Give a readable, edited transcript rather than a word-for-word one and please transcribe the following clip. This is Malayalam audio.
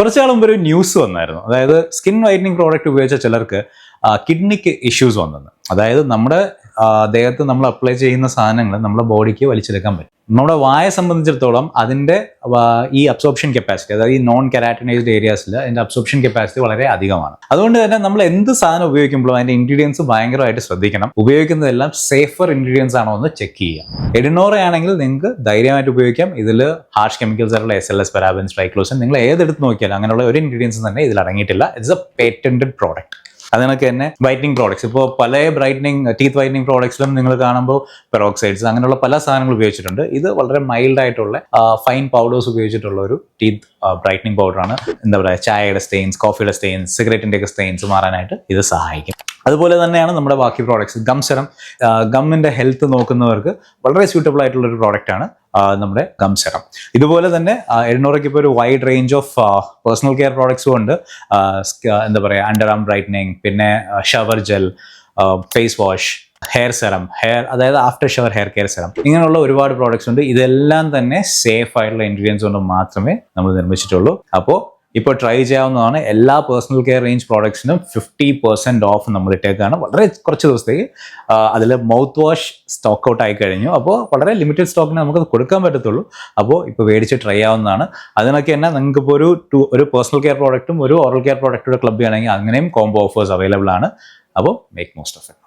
കുറച്ചു നാൾ മുമ്പ് ഒരു ന്യൂസ് വന്നായിരുന്നു. അതായത് സ്കിൻ വൈറ്റനിങ് പ്രോഡക്റ്റ് ഉപയോഗിച്ച ചിലർക്ക് കിഡ്നിക്ക് ഇഷ്യൂസ് വന്നെന്ന്. അതായത് നമ്മുടെ ദേഹത്ത് നമ്മൾ അപ്ലൈ ചെയ്യുന്ന സാധനങ്ങൾ നമ്മുടെ ബോഡിക്ക് വലിച്ചെടുക്കാൻ പറ്റും. നമ്മുടെ വായെ സംബന്ധിച്ചിടത്തോളം അതിൻ്റെ ഈ അബ്സോർപ്ഷൻ കപ്പാസിറ്റി, അതായത് ഈ നോൺ കെരാറ്റിനൈസ്ഡ് ഏരിയാസിൽ അതിൻ്റെ അബ്സോർപ്ഷൻ കപ്പാസിറ്റി വളരെ അധികമാണ്. അതുകൊണ്ട് തന്നെ നമ്മൾ എന്ത് സാധനം ഉപയോഗിക്കുമ്പോഴും അതിൻ്റെ ഇൻഗ്രീഡിയൻസ് ഭയങ്കരമായിട്ട് ശ്രദ്ധിക്കണം. ഉപയോഗിക്കുന്നതെല്ലാം സേഫർ ഇൻഗ്രീഡിയൻസ് ആണോ എന്ന് ചെക്ക് ചെയ്യുക. എഡിനോറ ആണെങ്കിൽ നിങ്ങൾക്ക് ധൈര്യമായിട്ട് ഉപയോഗിക്കാം. ഇതിൽ ഹാർഷ് കെമിക്കൽസ് ആയിട്ടുള്ള SLS, പാരാബൻസ്, ട്രൈക്ലോസിൻ നിങ്ങൾ ഏതെടുത്ത് നോക്കിയാലും അങ്ങനെയുള്ള ഒരു ഇൻഗ്രീഡിയൻസും തന്നെ ഇതിൽ അടങ്ങിയിട്ടില്ല. It's a patented product. അതിനൊക്കെ തന്നെ വൈറ്റനിങ് പ്രോഡക്ട്സ്, ഇപ്പോൾ പല ടീത്ത് വൈറ്റനിങ് പ്രോഡക്ട്സിലും നിങ്ങൾ കാണുമ്പോൾ പെറോക്സൈഡ്സ് അങ്ങനെയുള്ള പല സാധനങ്ങൾ ഉപയോഗിച്ചിട്ടുണ്ട്. ഇത് വളരെ മൈൽഡ് ആയിട്ടുള്ള ഫൈൻ പൗഡേഴ്സ് ഉപയോഗിച്ചിട്ടുള്ള ഒരു ടീത്ത് ബ്രൈറ്റനിങ് പൗഡറാണ്. എന്താ പറയുക, ചായയുടെ സ്റ്റെയിൻസ്, കോഫിയുടെ സ്റ്റെയിൻസ്, സിഗരറ്റിൻ്റെ ഒക്കെ സ്റ്റെയിൻസ് മാറാനായിട്ട് ഇത് സഹായിക്കും. അതുപോലെ തന്നെയാണ് നമ്മുടെ ബാക്കി പ്രോഡക്ട്സ്. ഗം സെറം, ഗമ്മിൻ്റെ ഹെൽത്ത് നോക്കുന്നവർക്ക് വളരെ സ്യൂട്ടബിൾ ആയിട്ടുള്ള ഒരു പ്രോഡക്റ്റാണ് നമ്മുടെ ഗം സെറം. ഇതുപോലെ തന്നെ എഡിനോറയ്ക്ക് ഇപ്പോൾ ഒരു wide range of personal care പ്രോഡക്ട്സും ഉണ്ട്. എന്താ പറയുക, അണ്ടർ ആം ബ്രൈറ്റനിങ്, പിന്നെ shower gel, face wash, hair serum, അതായത് after shower hair care serum, ഇങ്ങനെയുള്ള ഒരുപാട് പ്രോഡക്ട്സ് ഉണ്ട്. ഇതെല്ലാം തന്നെ സേഫ് ആയിട്ടുള്ള ഇൻഗ്രീഡിയൻസ് കൊണ്ട് മാത്രമേ നമ്മൾ നിർമ്മിച്ചിട്ടുള്ളൂ. അപ്പോൾ ഇപ്പോൾ ട്രൈ ചെയ്യാവുന്നതാണ്. എല്ലാ പേഴ്സണൽ കെയർ റേഞ്ച് പ്രോഡക്ട്സിനും 50% ഓഫ് നമ്മൾ ഇട്ടേക്കാണ് വളരെ കുറച്ച് ദിവസത്തേക്ക്. അതിൽ മൗത്ത് വാഷ് സ്റ്റോക്ക് ഔട്ട് ആയി കഴിഞ്ഞു. അപ്പോൾ വളരെ ലിമിറ്റഡ് സ്റ്റോക്കിന് നമുക്ക് കൊടുക്കാൻ പറ്റത്തുള്ളൂ. അപ്പോൾ ഇപ്പോൾ മേടിച്ച് ട്രൈ ആവുന്നതാണ്. അതിനൊക്കെ തന്നെ നിങ്ങൾക്ക് ഇപ്പോൾ ഒരു പേഴ്സണൽ കെയർ പ്രോഡക്റ്റും ഒരു ഓറൽ കെയർ പ്രോഡക്റ്റൂടെ ക്ലബ് ചെയ്യണമെങ്കിൽ അങ്ങനെയും കോംബോ ഓഫേഴ്സ് അവൈലബിൾ ആണ്. അപ്പോൾ മേക്ക് മോസ്റ്റ് ഓഫ് ഇറ്റ്.